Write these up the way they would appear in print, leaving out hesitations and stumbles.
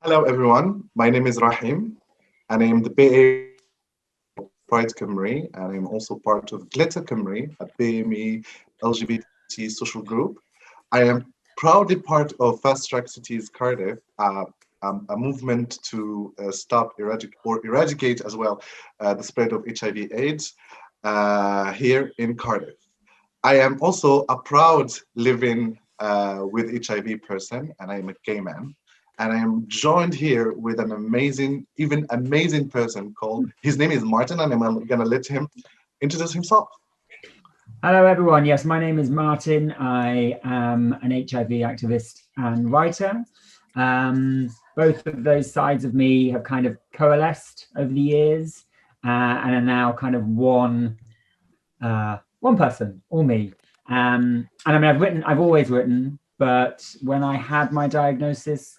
Hello, everyone. My name is Rahim, and I am the BA Pride Cymru, and I'm also part of Glitter Cymru, a BME LGBT social group. I am proudly part of Fast Track Cities Cardiff, a movement to stop eradicate as well the spread of HIV AIDS here in Cardiff. I am also a proud living with HIV person, and I am a gay man. And I am joined here with an amazing person called, his name is Martin, and I'm gonna let him introduce himself. Hello everyone, yes, my name is Martin. I am an HIV activist and writer. Both of those sides of me have kind of coalesced over the years and are now kind of one person, all me. And I mean, I've always written, but when I had my diagnosis,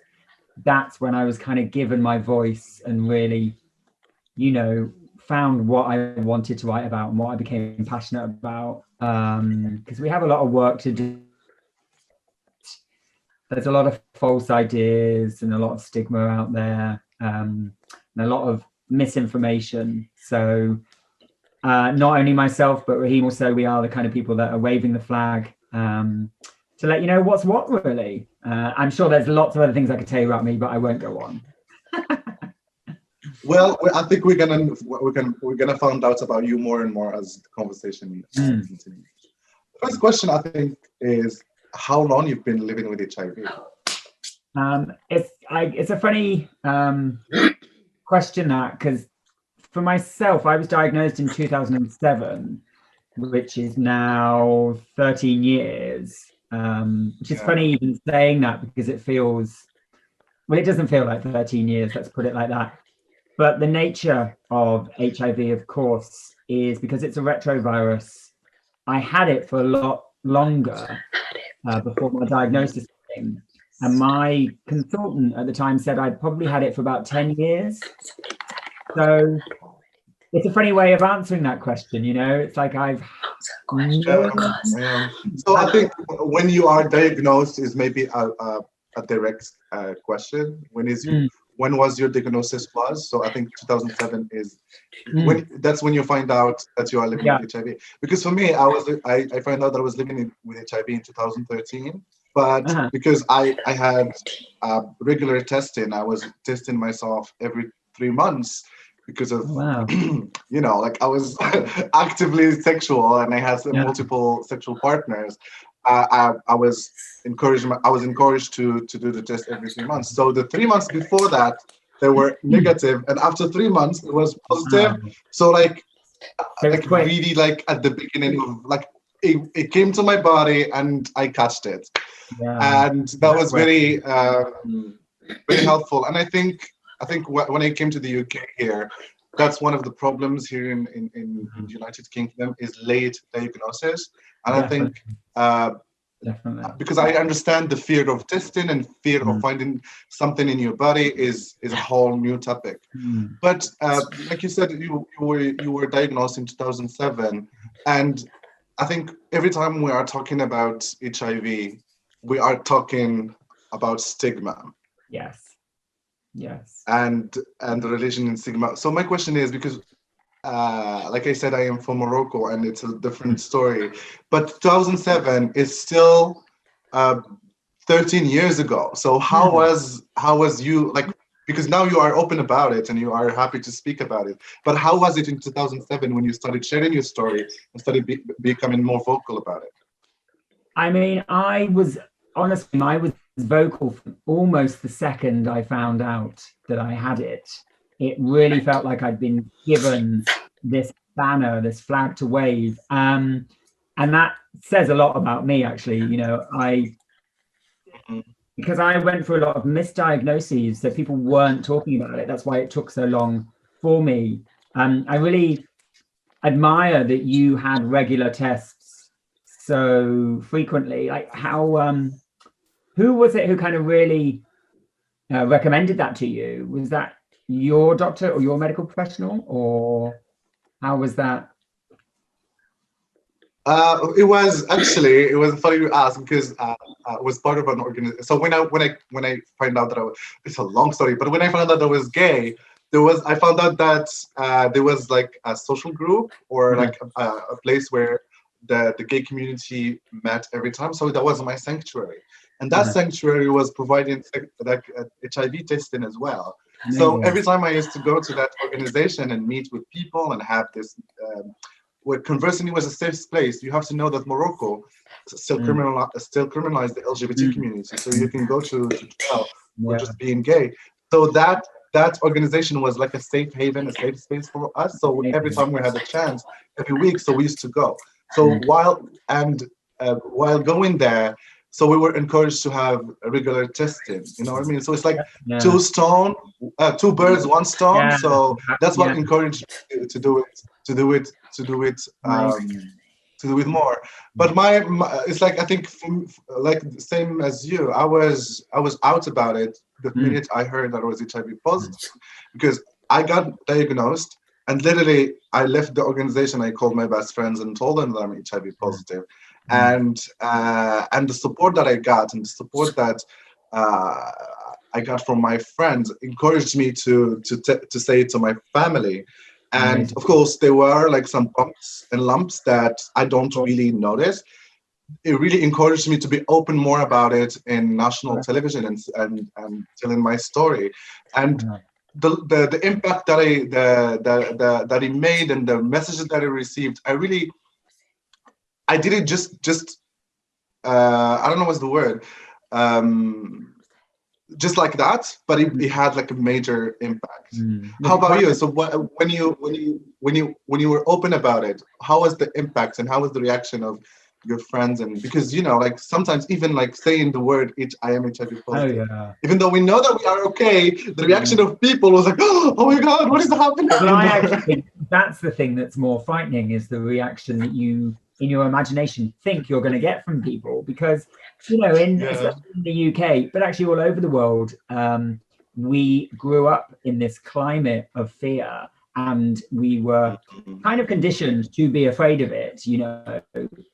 that's when I was kind of given my voice and really, you know, found what I wanted to write about and what I became passionate about. Because we have a lot of work to do. There's a lot of false ideas and a lot of stigma out there, and a lot of misinformation. So not only myself, but Rahim also, we are the kind of people that are waving the flag to let you know what's what, really. I'm sure there's lots of other things I could tell you about me, but I won't go on. Well, I think we're gonna find out about you more and more as the conversation continues. The first question, I think, is how long you've been living with HIV. It's a funny question, that, because for myself, I was diagnosed in 2007, which is now 13 years. Which is funny even saying that, because it feels, well, it doesn't feel like 13 years, let's put it like that. But the nature of HIV, of course, is because it's a retrovirus. I had it for a lot longer before my diagnosis came. And my consultant at the time said I'd probably had it for about 10 years. So it's a funny way of answering that question, you know? It's like I've... So I think when you are diagnosed is maybe a direct question. When was your diagnosis was? So I think 2007 is that's when you find out that you are living with HIV. Because for me, I found out that I was living with HIV in 2013. But because I had regular testing, I was testing myself every 3 months because of, you know, like I was actively sexual and I had multiple sexual partners. I was encouraged to do the test every 3 months. So the 3 months before that, they were negative, and after 3 months, it was positive. So like really, like at the beginning of, like, it came to my body and I catched it, and that was very very helpful. And I think when I came to the UK here, that's one of the problems here in the United Kingdom is late diagnosis. And I think because I understand the fear of testing and fear of finding something in your body is a whole new topic. But like you said, you were diagnosed in 2007, and I think every time we are talking about HIV, we are talking about stigma. Yes. And the religion in stigma. So my question is, because like I said, I am from Morocco and it's a different story, but 2007 is still 13 years ago. So how was you, like, because now you are open about it and you are happy to speak about it, but how was it in 2007 when you started sharing your story and started becoming more vocal about it? I mean, I was vocal from almost the second I found out that I had it. It really felt like I'd been given this banner, this flag to wave. And that says a lot about me, actually. You know, because I went through a lot of misdiagnoses, so people weren't talking about it. That's why it took so long for me. I really admire that you had regular tests so frequently. Like, how, who was it who kind of really recommended that to you? Was that your doctor or your medical professional, or how was that? It was funny you ask because I was part of an organization. So when I find out that it's a long story, but when I found out that I was gay, I found out that there was like a social group or like a place where the gay community met every time. So that was my sanctuary, and that sanctuary was providing like HIV testing as well. So every time I used to go to that organization and meet with people and have this. Where conversing was a safe place. You have to know that Morocco still criminalize the LGBT community. So you can go to jail for just being gay. So that organization was like a safe haven, a safe space for us. So every time we had a chance, every week, so we used to go. So while going there, so we were encouraged to have regular testing. You know what I mean? So it's like two birds, one stone. Yeah. So that's what encouraged me to do it. To do it more. But my it's like, I think like the same as you, I was out about it the minute I heard that I was HIV positive, because I got diagnosed and literally I left the organization. I called my best friends and told them that I'm HIV positive, and the support that I got and the support that I got from my friends encouraged me to say it to my family. And of course, there were like some bumps and lumps that I don't really notice. It really encouraged me to be open more about it in national television and telling my story. And the impact that that it made and the messages that I received, I did it just I don't know what's the word. Just like that, but it had like a major impact. How about you? So when you were open about it, how was the impact and how was the reaction of your friends? And because like sometimes even like saying the word I am HIV positive, even though we know that we are okay, the reaction of people was like, oh my God, what is happening? Well, I actually think that's the thing that's more frightening, is the reaction that you in your imagination think you're going to get from people, because especially in the UK, but actually all over the world, we grew up in this climate of fear, and we were kind of conditioned to be afraid of it,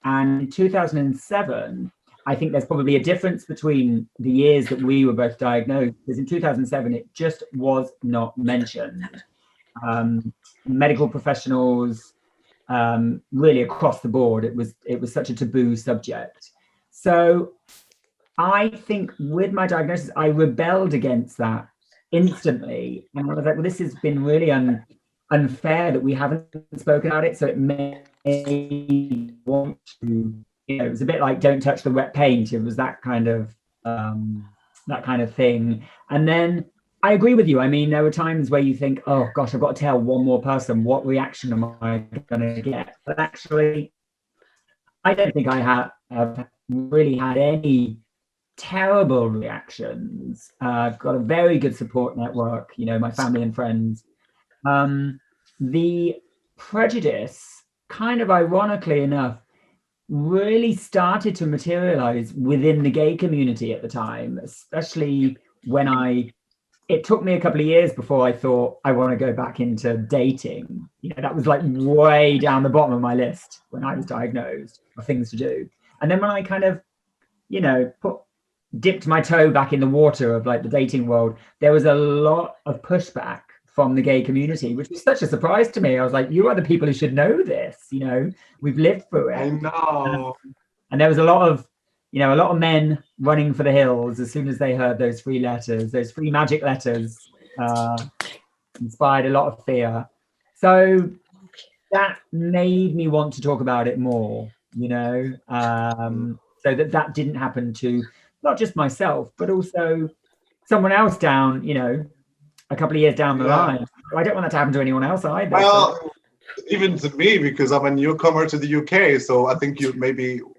And in 2007, I think there's probably a difference between the years that we were both diagnosed, because in 2007 it just was not mentioned. Medical professionals, really across the board, it was such a taboo subject. So I think with my diagnosis, I rebelled against that instantly, and I was like, well, this has been really unfair that we haven't spoken about it. So it made me want to, it was a bit like don't touch the wet paint. It was that kind of thing. And then I agree with you. I mean, there were times where you think, oh gosh, I've got to tell one more person, what reaction am I going to get? But actually, I don't think I have really had any terrible reactions. I've got a very good support network, my family and friends. The prejudice, kind of ironically enough, really started to materialize within the gay community at the time, especially when it took me a couple of years before I thought I want to go back into dating. That was like way down the bottom of my list when I was diagnosed of things to do. And then when I kind of, dipped my toe back in the water of like the dating world, there was a lot of pushback from the gay community, which was such a surprise to me. I was like, you are the people who should know this, we've lived through it. I know. And there was a lot of men running for the hills as soon as they heard those three magic letters, inspired a lot of fear. So that made me want to talk about it more, so that didn't happen to not just myself, but also someone else down, a couple of years down the line. I don't want that to happen to anyone else either. Well, even to me, because I'm a newcomer to the UK, so I think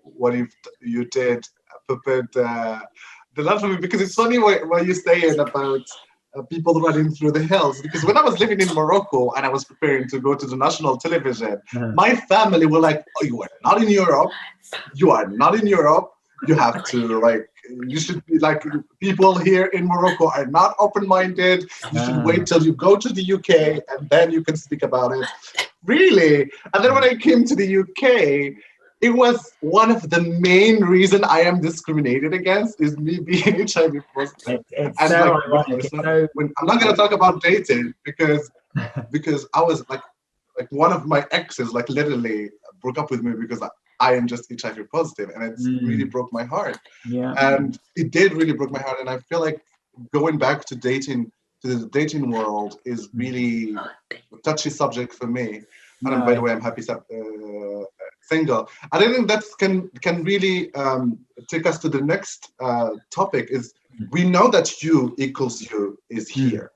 what you did prepared the love for me, because it's funny what you're saying about people running through the hills, because when I was living in Morocco and I was preparing to go to the national television, my family were like, oh, you are not in Europe, you have to you should be like, people here in Morocco are not open-minded, you should wait till you go to the UK and then you can speak about it. Really? And then when I came to the UK, it was one of the main reason I am discriminated against is me being HIV positive. It's And so like, well, ironic. I'm not gonna talk about dating because I was like one of my exes like literally broke up with me because I am just HIV positive, and it's really broke my heart. Yeah. And it did really broke my heart, and I feel like going back to dating, to the dating world, is really a touchy subject for me. And by the way, I'm happy single. I think that can really take us to the next topic. Is we know that U equals U is here,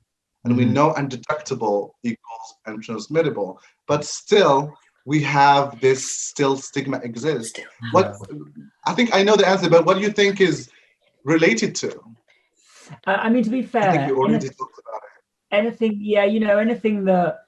and we know undetectable equals untransmittable, but still we have this stigma exists. What I think I know the answer, but what do you think is related to? I mean, to be fair, I think we already talked about it. Anything, yeah, you know, anything that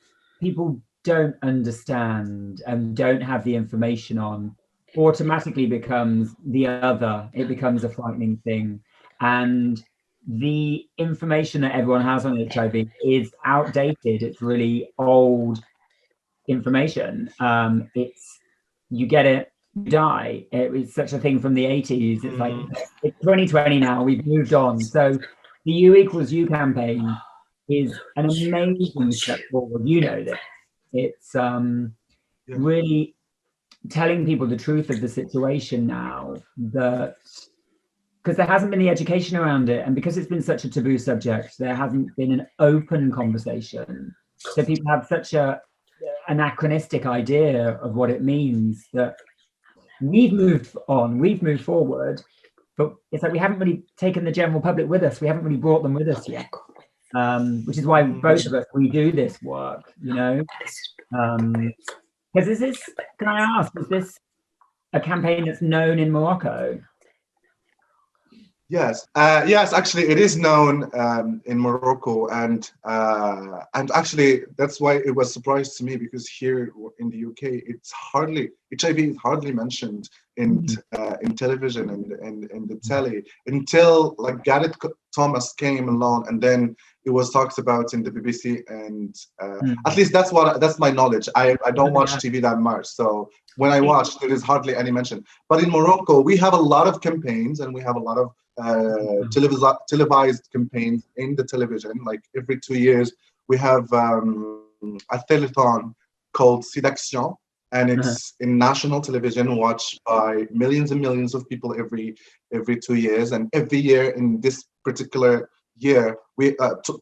people don't understand and don't have the information on automatically becomes the other. It becomes a frightening thing. And the information that everyone has on HIV is outdated. It's really old information. It's, you get it, you die. It was such a thing from the 80s. It's like, it's 2020 now, we've moved on. So the U equals U campaign is an amazing step forward. You know this. It's really telling people the truth of the situation now, that because there hasn't been the education around it, and because it's been such a taboo subject, there hasn't been an open conversation. So people have such a anachronistic idea of what it means, that we've moved on, we've moved forward, but it's like we haven't really taken the general public with us. We haven't really brought them with us yet. Which is why both of us, we do this work, you know. Because is this, can I ask, is this a campaign that's known in Morocco? Yes, yes, actually it is known in Morocco, and actually that's why it was a surprise to me, because here in the UK it's hardly, HIV is hardly mentioned in television and in the telly until like Gareth Thomas came along, and then it was talked about in the BBC, and at least that's my knowledge. I don't watch TV that much, so when I watch there is hardly any mention. But in Morocco we have a lot of campaigns, and we have a lot of televised campaigns in the television. Like every 2 years we have a telethon called Sesiwn, and it's in national television, watched by millions and millions of people every 2 years. And every year in this particular year,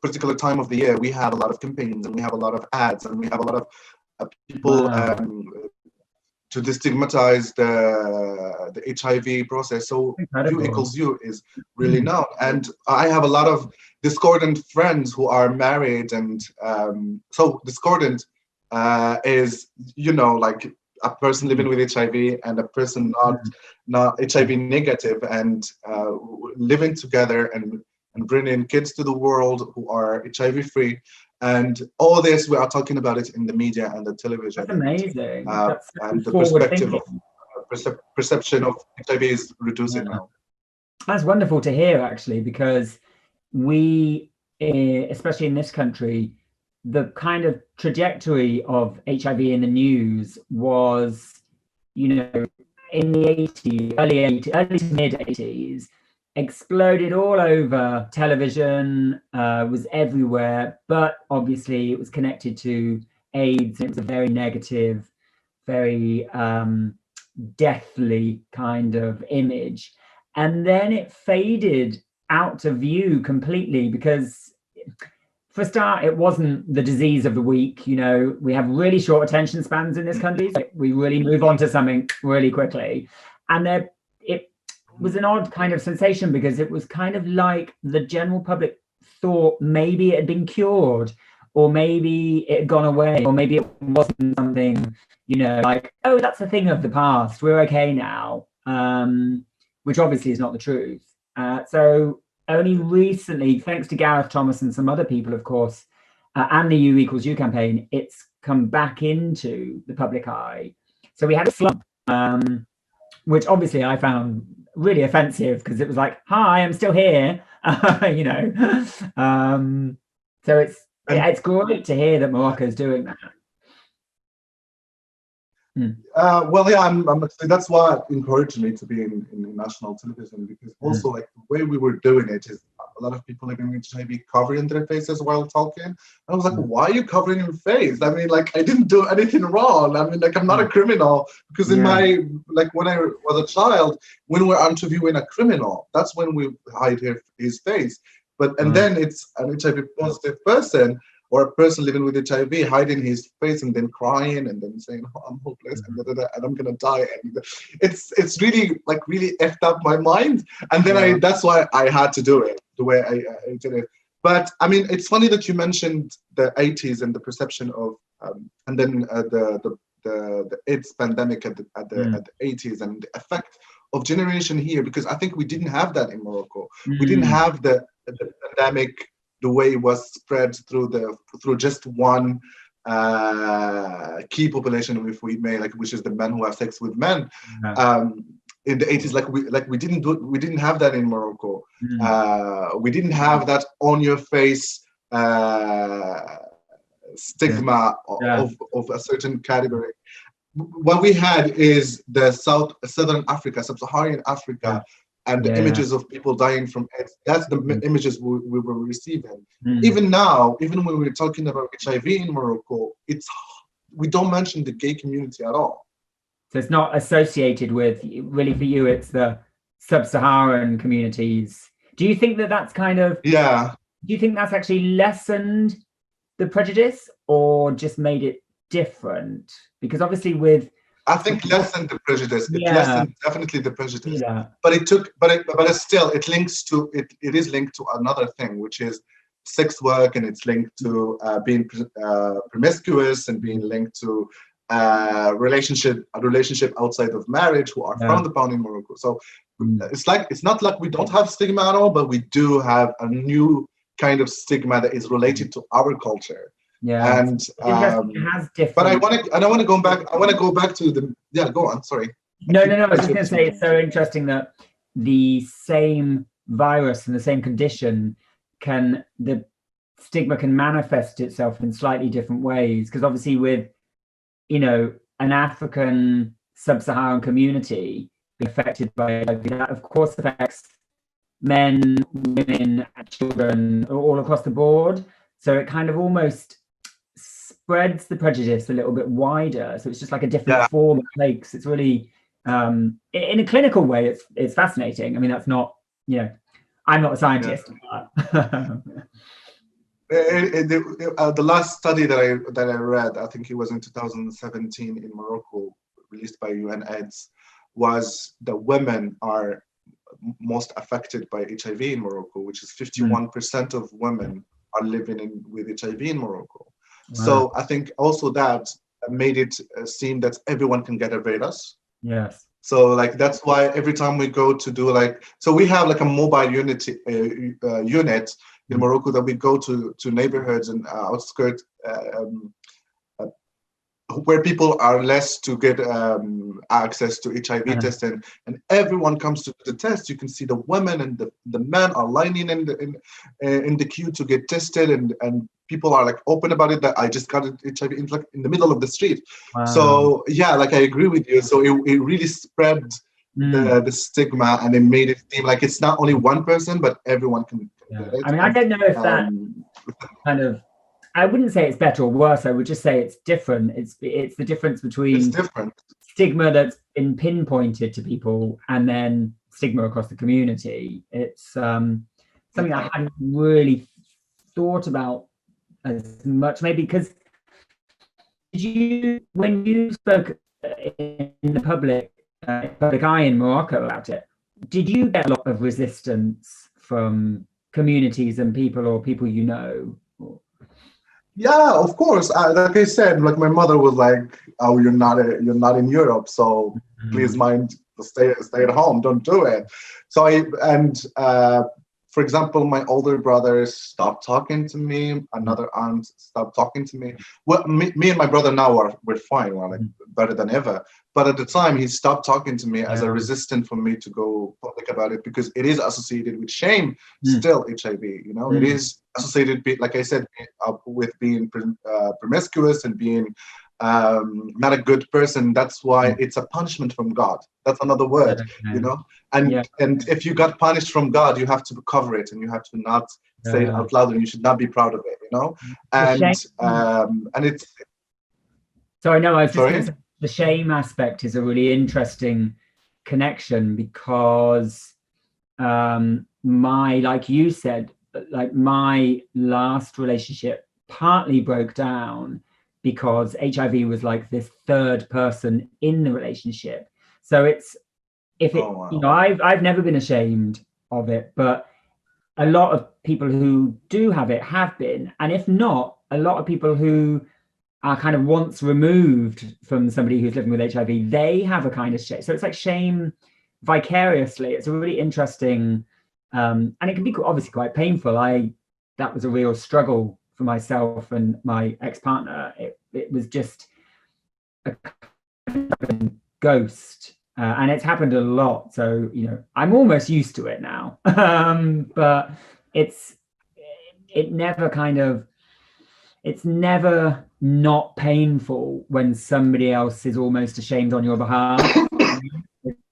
particular time of the year, we have a lot of campaigns, and we have a lot of ads, and we have a lot of people to destigmatize the HIV process. So U equals U is really known. And I have a lot of discordant friends who are married, and so discordant is, you know, like a person living with HIV and a person not HIV negative, and living together and bringing kids to the world who are HIV free. And all this, we are talking about it in the media and the television. That's amazing. And the perspective of perception of HIV is reducing now. That's wonderful to hear, actually, because we, especially in this country, the kind of trajectory of HIV in the news was, you know, in the 80s, early to mid 80s, exploded all over television, was everywhere, but obviously it was connected to AIDS. It was a very negative, very deathly kind of image. And then it faded out of view completely, because for a start, it wasn't the disease of the week. You know, we have really short attention spans in this country. So we really move on to something really quickly. And it was an odd kind of sensation, because it was kind of like the general public thought maybe it had been cured, or maybe it had gone away, or maybe it wasn't something, you know, like, oh, that's a thing of the past, we're okay now, which obviously is not the truth. So only recently, thanks to Gareth Thomas and some other people, of course, and the U equals U campaign, it's come back into the public eye. So we had a slump, which obviously I found really offensive, because it was like, hi, I'm still here, you know. So it's great to hear that Morocco is doing that. Well, yeah, I'm actually, that's what encouraged me to be in national television, because also like the way we were doing it is a lot of people living with HIV covering their faces while talking. And I was like, why are you covering your face? I mean, like, I didn't do anything wrong. I mean, like, I'm not a criminal, because in my, like, when I was a child, when we're interviewing a criminal, that's when we hide his face. But, and then it's an HIV positive person, or a person living with HIV hiding his face and then crying and then saying, oh, I'm hopeless and I'm gonna die. And it's really, like, really effed up my mind. And then that's why I had to do it the way I did it. But I mean, it's funny that you mentioned the 80s and the perception of, and then the AIDS pandemic at the 80s and the effect of generation here, because I think we didn't have that in Morocco. We didn't have the pandemic the way it was spread through just one key population, if we may, like, which is the men who have sex with men. In the 80s, we didn't have that in Morocco. We didn't have that on your face stigma of a certain category. What we had is the Southern Africa, Sub-Saharan Africa, and the images of people dying from AIDS. That's the images we were receiving. Even now, even when we're talking about HIV in Morocco, we don't mention the gay community at all. So it's not associated with, really for you, it's the Sub-Saharan communities. Do you think that that's kind of, do you think that's actually lessened the prejudice or just made it different? Because obviously with, I think lessened the prejudice. It lessened definitely the prejudice. But it links to it is linked to another thing, which is sex work, and it's linked to being promiscuous, and being linked to a relationship outside of marriage who are frowned upon in Morocco. So it's not like we don't have stigma at all, but we do have a new kind of stigma that is related to our culture. And it has different. But I want to go back to the go on, sorry. No, I was just going to say, it's so interesting that the same virus and the same condition the stigma can manifest itself in slightly different ways, because obviously with, you know, an African sub-Saharan community being affected by that, of course, affects men, women, children, all across the board. So it kind of almost spreads the prejudice a little bit wider. So it's just like a different form it takes. It's really, in a clinical way, it's fascinating. I mean, that's not, you know, I'm not a scientist. The last study that I read, I think it was in 2017 in Morocco, released by UNAIDS, was the women are most affected by HIV in Morocco, which is 51% of women are living with HIV in Morocco. Wow. So I think also that made it seem that everyone can get a virus. Yes. So like that's why every time we go to do so we have like a mobile unit in Morocco that we go to neighborhoods and outskirts where people are less to get access to HIV testing, and everyone comes to the test. You can see the women and the men are lining in the queue to get tested, and people are like open about it, that I just got HIV in the middle of the street. Wow. So yeah, like I agree with you. So it really spread the stigma, and it made it seem like it's not only one person, but everyone can get it. I mean, I don't know if that kind of, I wouldn't say it's better or worse. I would just say it's different. It's the difference between stigma that's been pinpointed to people and then stigma across the community. It's something I hadn't really thought about as much, maybe because when you spoke in the public eye in Morocco about it, did you get a lot of resistance from communities and people, or people you know? Yeah, of course. Like I said, like my mother was like, "Oh, you're not in Europe, so please mind, stay at home. Don't do it." So for example, my older brother stopped talking to me. Another aunt stopped talking to me. Well, me and my brother now we're fine. We're like better than ever. But at the time, he stopped talking to me as a resistance for me to go public about it, because it is associated with shame. Still, HIV. You know, it is associated, like I said, with being promiscuous and being not a good person. That's why it's a punishment from God. That's another word, you know. And if you got punished from God, you have to cover it, and you have to not say it out loud, and you should not be proud of it, you know. And it's. Sorry, no, I was just going to say, the shame aspect is a really interesting connection, because like you said, like my last relationship partly broke down because HIV was like this third person in the relationship. So you know, I've never been ashamed of it, but a lot of people who do have it have been, and if not, a lot of people who are kind of once removed from somebody who's living with HIV, they have a kind of shame. So it's like shame vicariously. It's a really interesting, and it can be obviously quite painful. That was a real struggle for myself and my ex-partner. It was just a ghost, and it's happened a lot. So, you know, I'm almost used to it now, but it's never not painful when somebody else is almost ashamed on your behalf.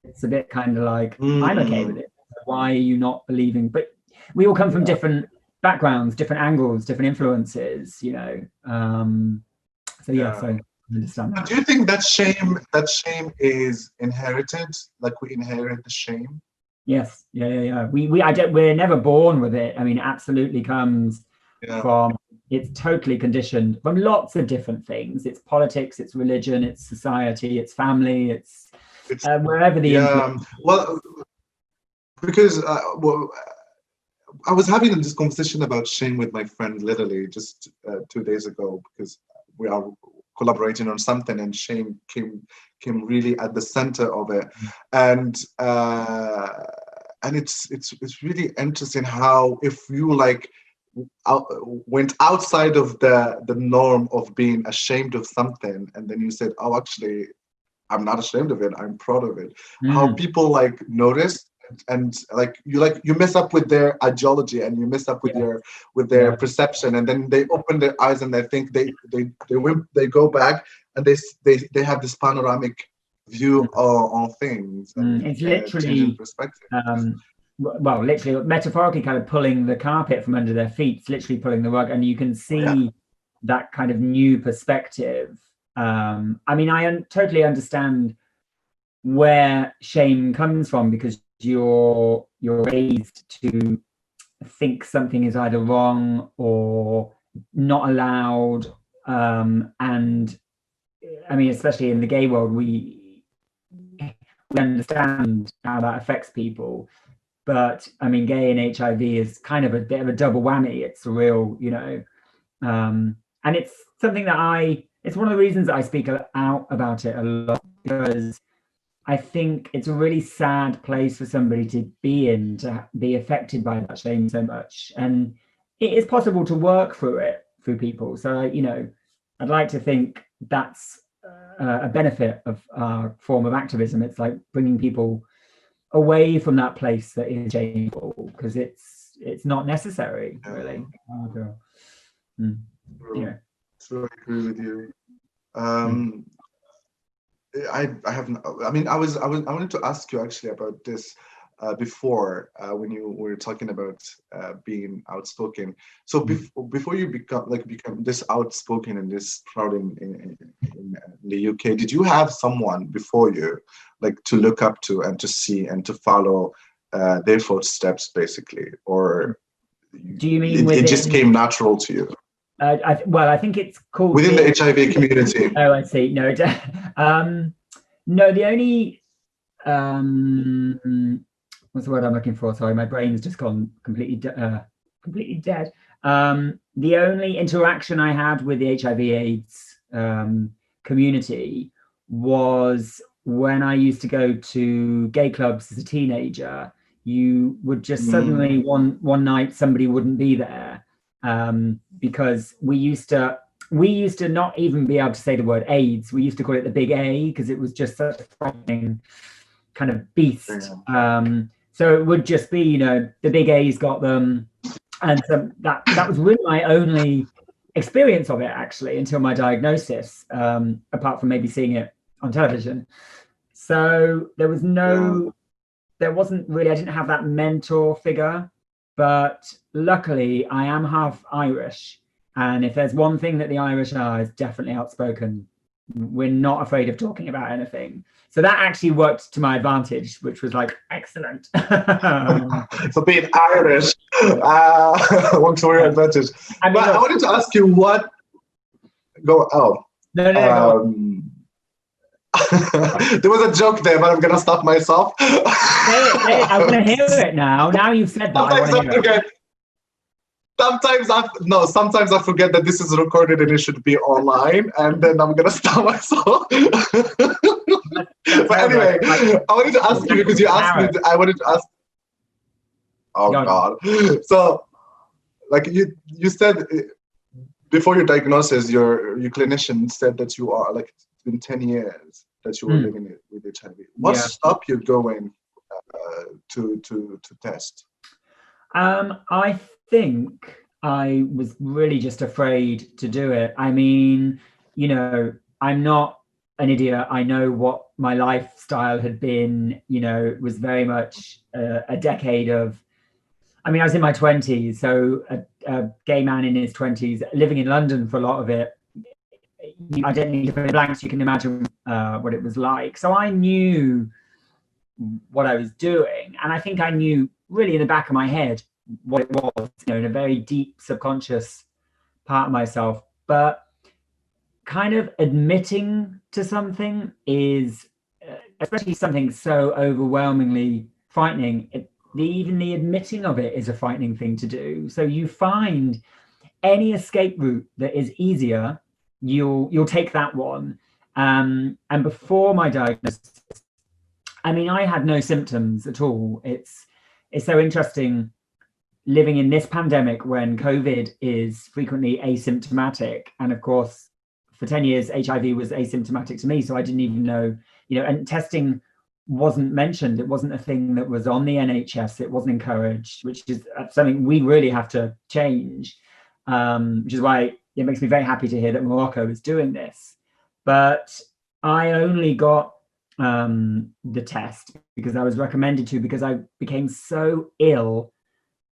It's a bit kind of like, I'm okay with it. Why are you not believing? But we all come from different backgrounds, different angles, different influences, you know. So I understand that. Do you think that shame is inherited? Like we inherit the shame? Yes. Yeah. We're never born with it. I mean, it absolutely comes from, it's totally conditioned from lots of different things. It's politics, it's religion, it's society, it's family, it's wherever the influence. Well, because I was having this conversation about shame with my friend literally just 2 days ago, because we are collaborating on something, and shame came really at the center of it, and it's really interesting how if you like went outside of the norm of being ashamed of something, and then you said, oh, actually, I'm not ashamed of it, I'm proud of it. How people like notice, and like you mess up with their ideology, and you mess up with their perception, and then they open their eyes and they think they go back, and they have this panoramic view on things. And, it's literally perspective. Well, literally, metaphorically, kind of pulling the carpet from under their feet. It's literally pulling the rug, and you can see that kind of new perspective. I mean, I totally understand where shame comes from, because you're raised to think something is either wrong or not allowed, and I mean, especially in the gay world, we understand how that affects people. But I mean, gay and HIV is kind of a bit of a double whammy. It's a real, you know, and it's something that it's one of the reasons that I speak out about it a lot, because I think it's a really sad place for somebody to be in, to be affected by that shame so much. And it is possible to work through it, through people. So, you know, I'd like to think that's a benefit of our form of activism. It's like bringing people away from that place that is shameful, because it's not necessary, really. Yeah. So I agree with you. I wanted to ask you actually about this before, when you were talking about being outspoken. So before you become this outspoken and this proud in the UK, did you have someone before you like to look up to and to see and to follow their footsteps, basically, or do you mean it just came natural to you? I think it's called within the HIV community. Oh, I see. No, no. The only what's the word I'm looking for? Sorry, my brain's just gone completely dead. The only interaction I had with the HIV/AIDS community was when I used to go to gay clubs as a teenager. You would just suddenly one night somebody wouldn't be there. Because we used to not even be able to say the word AIDS. We used to call it the big A, because it was just such a frightening kind of beast. So it would just be, you know, the big A's got them, and so that was really my only experience of it actually until my diagnosis, apart from maybe seeing it on television. So there wasn't really, I didn't have that mentor figure, but luckily I am half Irish. And if there's one thing that the Irish are, is definitely outspoken. We're not afraid of talking about anything. So that actually worked to my advantage, which was like, excellent. So being Irish works to your advantage. I wanted to ask you what... No, there was a joke there, but I'm going to stop myself. I want to hear it now. Now you've said that, I want to hear it. Sometimes I forget that this is recorded and it should be online, and then I'm gonna stop myself. But anyway, I wanted to ask you, because you asked me. I wanted to ask. Oh God! So, like you said before your diagnosis, your clinician said that you are like, it's been 10 years that you were living with HIV. What stopped you going to test? I think I was really just afraid to do it. I mean, you know, I'm not an idiot. I know what my lifestyle had been. You know, it was very much a decade of, I mean, I was in my 20s, so a gay man in his 20s, living in London for a lot of it. I don't need to fill in blanks. You can imagine what it was like. So I knew what I was doing. And I think I knew really in the back of my head what it was, you know, in a very deep subconscious part of myself. But kind of admitting to something is, especially something so overwhelmingly frightening, even the admitting of it is a frightening thing to do. So you find any escape route that is easier, you'll take that one. And before my diagnosis, I mean, I had no symptoms at all. It's so interesting living in this pandemic when COVID is frequently asymptomatic. And of course, for 10 years, HIV was asymptomatic to me. So I didn't even know, you know, and testing wasn't mentioned. It wasn't a thing that was on the NHS. It wasn't encouraged, which is something we really have to change, which is why it makes me very happy to hear that Morocco is doing this. But I only got the test because I was recommended to, because I became so ill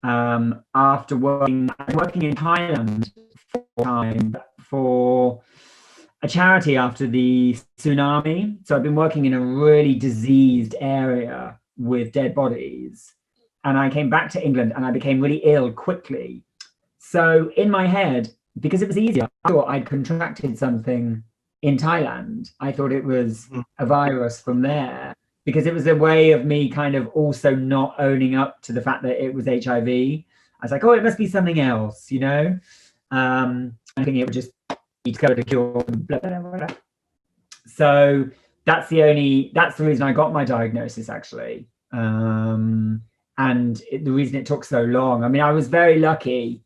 after working in Thailand for a charity after the tsunami. So I've been working in a really diseased area with dead bodies, and I came back to England and I became really ill quickly. So in my head, because it was easier, I thought I'd contracted something in Thailand. I thought it was a virus from there, because it was a way of me kind of also not owning up to the fact that it was HIV. I was like, oh, it must be something else, you know? I think it would just go to cure. Blah, blah, blah, blah. So that's the reason I got my diagnosis, actually. And the reason it took so long. I mean, I was very lucky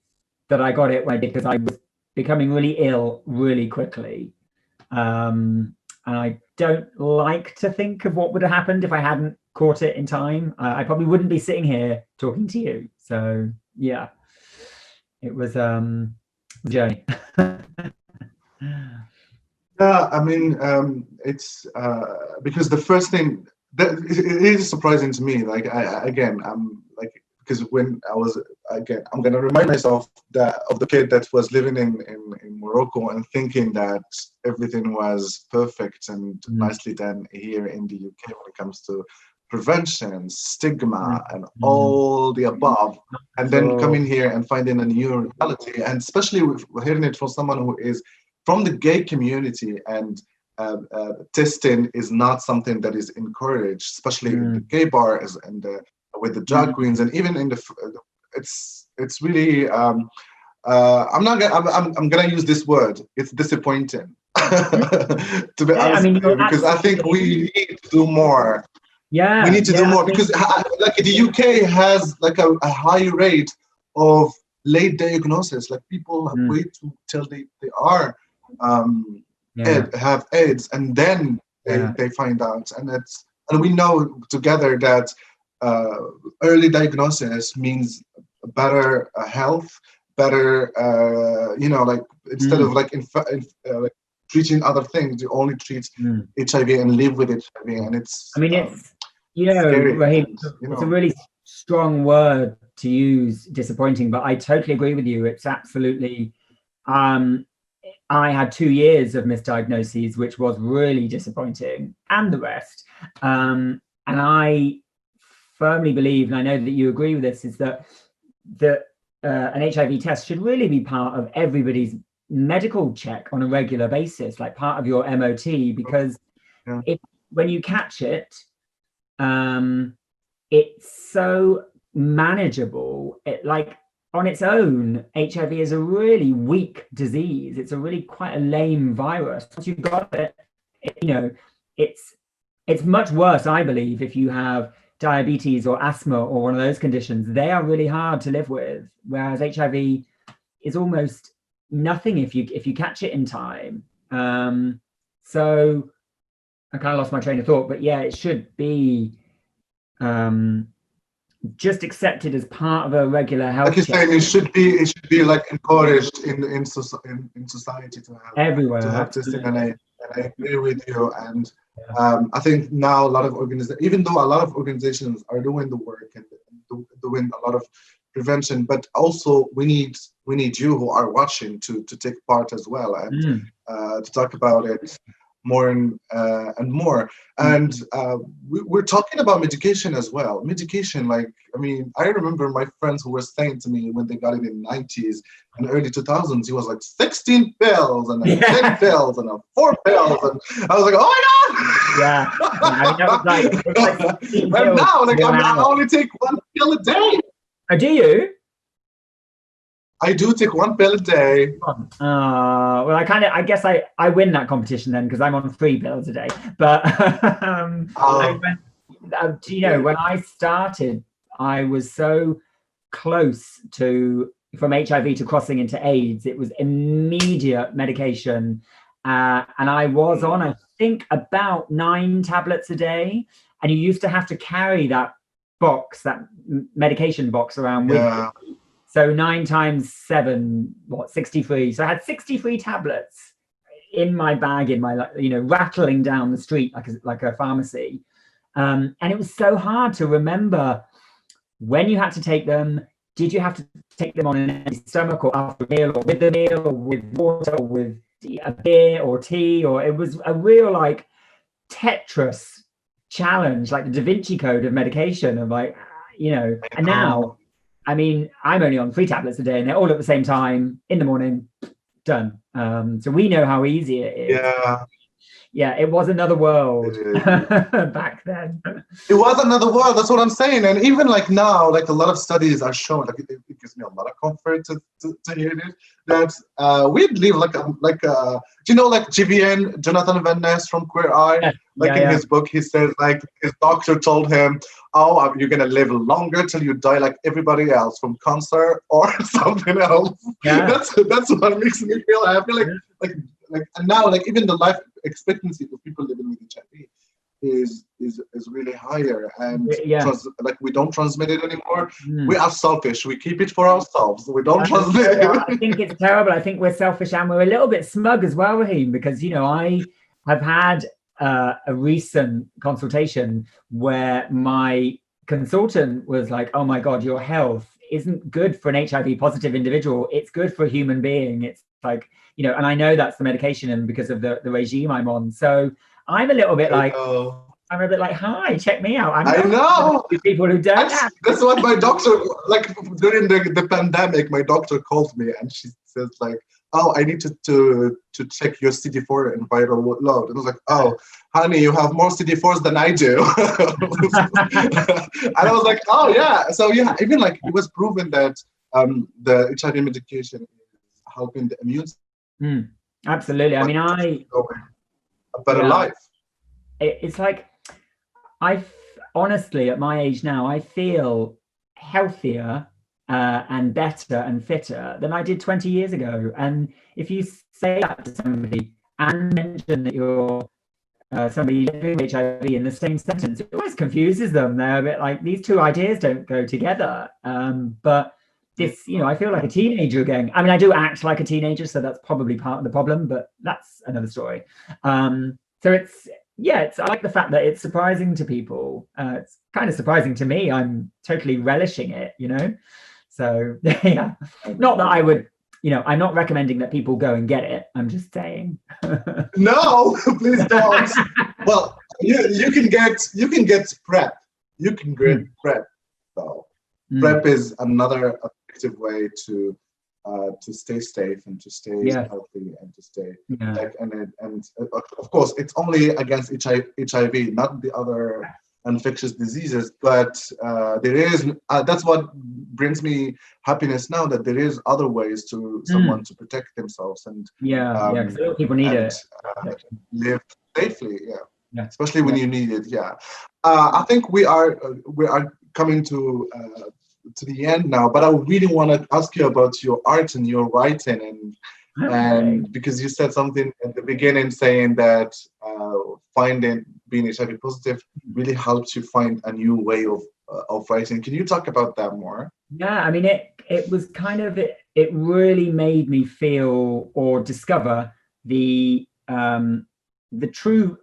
that I got it when I did, because I was becoming really ill really quickly. And I don't like to think of what would have happened if I hadn't caught it in time. I probably wouldn't be sitting here talking to you. So yeah, it was a journey. Yeah, I mean, it's because the first thing that it is surprising to me. Like I'm like, because when I was, again, I'm gonna remind myself that of the kid that was living in Morocco and thinking that everything was perfect and nicely done here in the UK when it comes to prevention, stigma, and all the above, and then coming here and finding a new reality, and especially with hearing it from someone who is from the gay community, and testing is not something that is encouraged, especially in the gay bars and with the drag queens, and even in the it's really I'm gonna use this word. It's disappointing to be honest, because I think we need to do more. Yeah, we need to do more, because like the UK has like a high rate of late diagnosis. Like people have wait till they are have AIDS, and then they find out, and we know together that early diagnosis means better health, better, like instead of like like treating other things, you only treat HIV and live with HIV, and it's. I mean, it's scary, Rahim, and, it's a really strong word to use, disappointing, but I totally agree with you. It's absolutely. I had 2 years of misdiagnoses, which was really disappointing, and the rest. And I firmly believe, and I know that you agree with this, is that an HIV test should really be part of everybody's medical check on a regular basis, like part of your MOT, because when you catch it, it's so manageable. It like on its own, HIV is a really weak disease. It's a really quite a lame virus. Once you've got it, it's much worse, I believe, if you have diabetes or asthma or one of those conditions. They are really hard to live with, whereas HIV is almost nothing if you catch it in time. So I kind of lost my train of thought, but yeah, it should be just accepted as part of a regular health. Like you're saying, it should be like encouraged in society to have everywhere. To have this thing, and I agree with you. And I think now a lot of organizations, even though a lot of organizations are doing the work and doing a lot of prevention, but also we need you who are watching to take part as well, and to talk about it more and more. And we're talking about medication as well. Medication, like, I mean, I remember my friends who were saying to me when they got it in the 90s and early 2000s, it was like 16 pills and then 10 pills and 4 pills, and I was like, oh my god! Yeah, it's like and now, like, I only take 1 pill a day. Oh, do you? I do take 1 pill a day. Well, I guess I win that competition then, because I'm on 3 pills a day. But when I started, I was so close from HIV to crossing into AIDS. It was immediate medication. And I was on, I think, about 9 tablets a day. And you used to have to carry that medication box around with you. So 9 times 7, 63. So I had 63 tablets in my bag, rattling down the street like a pharmacy. And it was so hard to remember when you had to take them. Did you have to take them on an empty stomach, or after a meal, or with a meal, or with water, or with a beer or tea? Or it was a real like Tetris challenge, like the Da Vinci Code of medication, of like, and now, I mean, I'm only on 3 tablets a day, and they're all at the same time in the morning, done. So we know how easy it is. Yeah, it was another world back then. It was another world. That's what I'm saying. And even like now, like a lot of studies are showing, like it gives me a lot of comfort to hear this, that we'd live like GVN, Jonathan Van Ness from Queer Eye, in his book, he says like his doctor told him, oh, you're gonna live longer till you die like everybody else from cancer or something else. Yeah. That's what makes me feel happy. And now, like, even the life expectancy of people living with HIV is really higher, and we don't transmit it anymore. We are selfish. We keep it for ourselves. We don't transmit it. I think it's terrible. I think we're selfish, and we're a little bit smug as well, Rahim, because I have had a recent consultation where my consultant was like, oh my God, your health isn't good for an HIV positive individual. It's good for a human being. It's like, and I know that's the medication and because of the regime I'm on. So I'm a little bit like, hi, check me out. I know. People who don't. That's what my doctor, like during the pandemic, my doctor called me and she says like, oh, I need to check your CD4 and viral load. And I was like, oh, honey, you have more CD4s than I do. And I was like, oh yeah. So yeah, even like it was proven that the HIV medication is helping the immune system. Absolutely. I mean, a better life. It's like, honestly, at my age now, I feel healthier and better and fitter than I did 20 years ago. And if you say that to somebody and mention that you're somebody living with HIV in the same sentence, it always confuses them. They're a bit like, these two ideas don't go together. But this, you know, I feel like a teenager again. I mean, I do act like a teenager, so that's probably part of the problem, but that's another story. So it's, yeah, I like the fact that it's surprising to people. It's kind of surprising to me. I'm totally relishing it, you know? So, yeah, not that I would, you know, I'm not recommending that people go and get it. I'm just saying. No, please don't. Well, you can get PrEP. You can get PrEP, though. PrEP is another effective way to stay safe and to stay healthy and to stay like, and of course it's only against HIV, not the other infectious diseases, but there is that's what brings me happiness now, that there is other ways to someone to protect themselves and because a lot of people need it, live safely, especially when you need it. I think we are coming to the end now, but I really want to ask you about your art and your writing, and because you said something at the beginning saying that being HIV positive really helped you find a new way of writing. Can you talk about that more? Yeah, I mean, it was kind of, it really made me feel or discover the true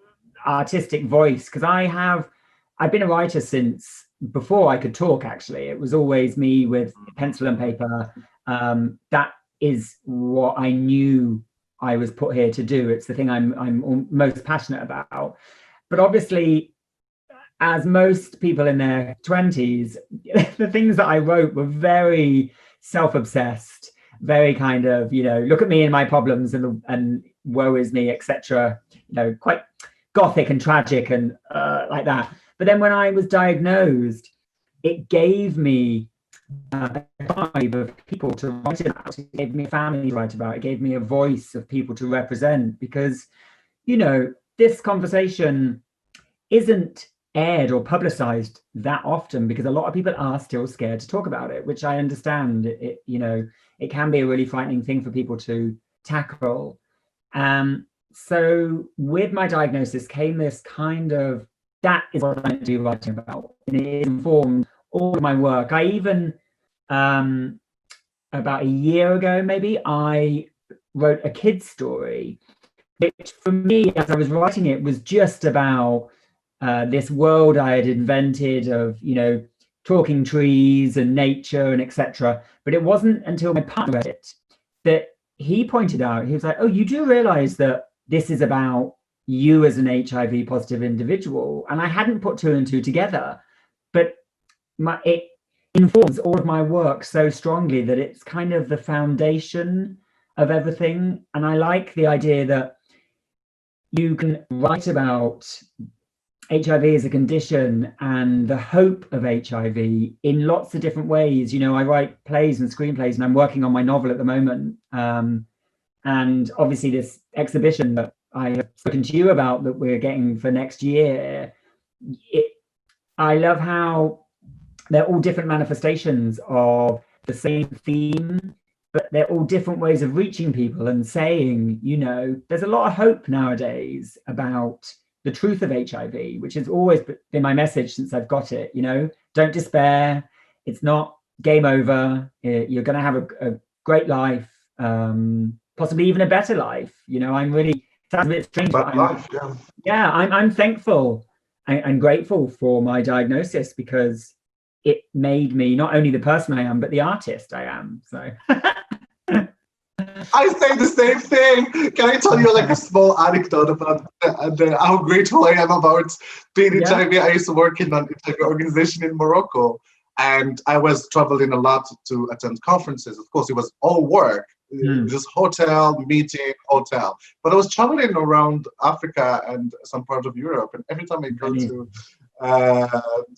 artistic voice, because I've been a writer since before I could talk, actually. It was always me with pencil and paper. That is what I knew I was put here to do. It's the thing I'm most passionate about. But obviously, as most people in their 20s, the things that I wrote were very self-obsessed, very kind of, you know, look at me and my problems and woe is me, etc. You know, quite gothic and tragic and like that. But then when I was diagnosed, it gave me a vibe of people to write about. It gave me a family to write about. It gave me a voice of people to represent, because, you know, this conversation isn't aired or publicized that often because a lot of people are still scared to talk about it, which I understand. It, you know, it can be a really frightening thing for people to tackle. So with my diagnosis came this kind of, that is what I do writing about, and it informed all of my work. I even, about a year ago, maybe, I wrote a kid's story, which for me, as I was writing it, was just about this world I had invented of, you know, talking trees and nature and etc. But it wasn't until my partner read it that he pointed out, he was like, oh, you do realize that this is about you as an HIV positive individual. And I hadn't put two and two together, but it informs all of my work so strongly that it's kind of the foundation of everything. And I like the idea that you can write about HIV as a condition and the hope of HIV in lots of different ways. You know, I write plays and screenplays, and I'm working on my novel at the moment. And obviously this exhibition that I have spoken to you about that we're getting for next year, I love how they're all different manifestations of the same theme, but they're all different ways of reaching people and saying, you know, there's a lot of hope nowadays about the truth of HIV, which has always been my message since I've got it. You know, don't despair. It's not game over. You're going to have a great life, possibly even a better life. You know, I'm really, sounds a bit strange, but I'm thankful and grateful for my diagnosis, because it made me not only the person I am, but the artist I am. So I say the same thing. Can I tell you like a small anecdote about how grateful I am about being HIV? I used to work in an HIV organization in Morocco, and I was traveling a lot to attend conferences. Of course, it was all work, just hotel, meeting, hotel. But I was traveling around Africa and some part of Europe, and every time I go to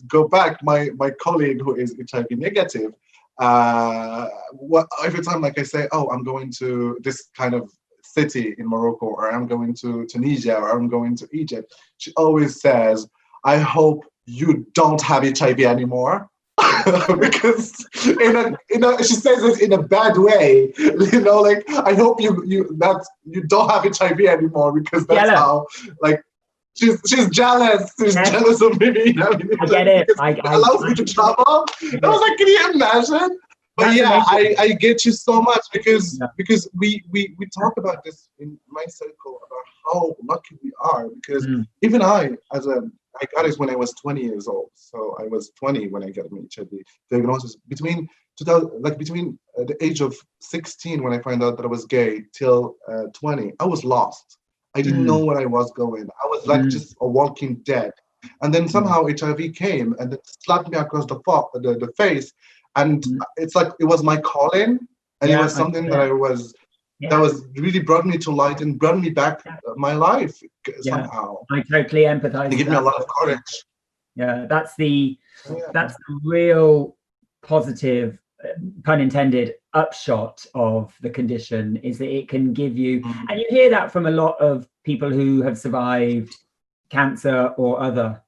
go back, my colleague who is HIV negative, every time like I say, oh, I'm going to this kind of city in Morocco, or I'm going to Tunisia, or I'm going to Egypt, she always says, I hope you don't have HIV anymore. Because she says it in a bad way, you know, like, I hope you don't have HIV anymore, because that's how, like, she's jealous. She's jealous of me. You know? I get it. It allows me to travel. I was like, can you imagine? But yeah, I get you so much because Yeah. because we talk about this in my circle about how lucky we are because even I got it when I was 20 years old. So I was 20 when I got my HIV diagnosis. Between 2000, like between the age of 16 when I found out that I was gay till 20, I was lost. I didn't know where I was going. I was like just a walking dead. And then somehow HIV came and it slapped me across the face. And it's like it was my calling, and it was something that that was really brought me to light and brought me back my life somehow. I totally empathize. It gave me a lot of courage. Yeah, that's the real positive, pun intended, upshot of the condition is that it can give you, and you hear that from a lot of people who have survived cancer or other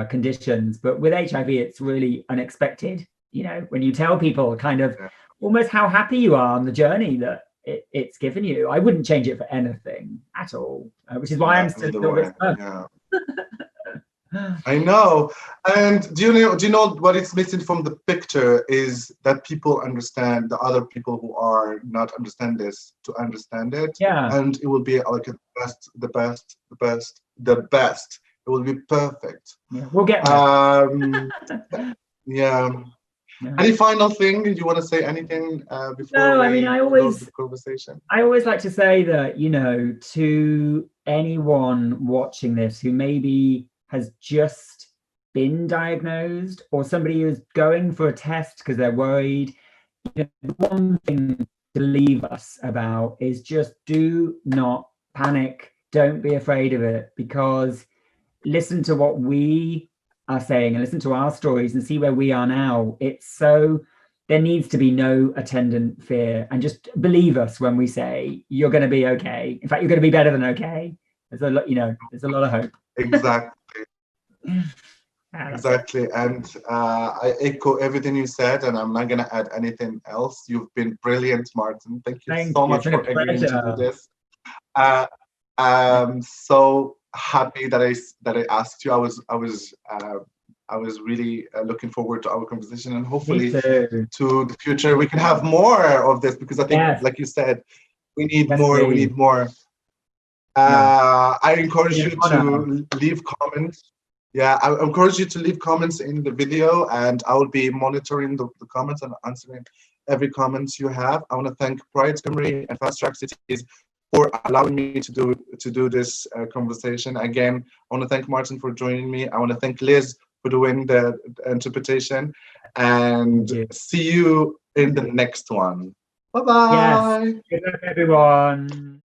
conditions, but with HIV, it's really unexpected. You know, when you tell people kind of almost how happy you are on the journey that it's given you. I wouldn't change it for anything at all, which is why I'm still a little bit stuck. I know. And do you know what is missing from the picture is that people understand the other people who are not understand this to understand it. Yeah. And it will be like the best. It will be perfect. Yeah, we'll get there. Yeah. Any final thing? Do you want to say anything before we close the conversation? I always like to say that, you know, to anyone watching this who maybe has just been diagnosed or somebody who's going for a test because they're worried, you know, the one thing to leave us about is just do not panic. Don't be afraid of it, because listen to what we are saying and listen to our stories and see where we are now. It's so, there needs to be no attendant fear, and just believe us when we say you're going to be okay. In fact, you're going to be better than okay. There's a lot, you know, there's a lot of hope. Exactly. Exactly. And I echo everything you said, and I'm not going to add anything else. You've been brilliant, Martin. Thank you so much for agreeing to do this. I'm so happy that I asked you. I was really looking forward to our conversation, and hopefully to the future we can have more of this, because I think, like you said, we need more. We need more. I encourage you to leave comments. Yeah, I encourage you to leave comments in the video, and I will be monitoring the comments and answering every comment you have. I want to thank Pride Cymru and Fast Track Cities for allowing me to do this conversation. Again, I want to thank Martin for joining me. I want to thank Liz for doing the interpretation, and see you in the next one. Bye-bye. Yes. Good luck, everyone.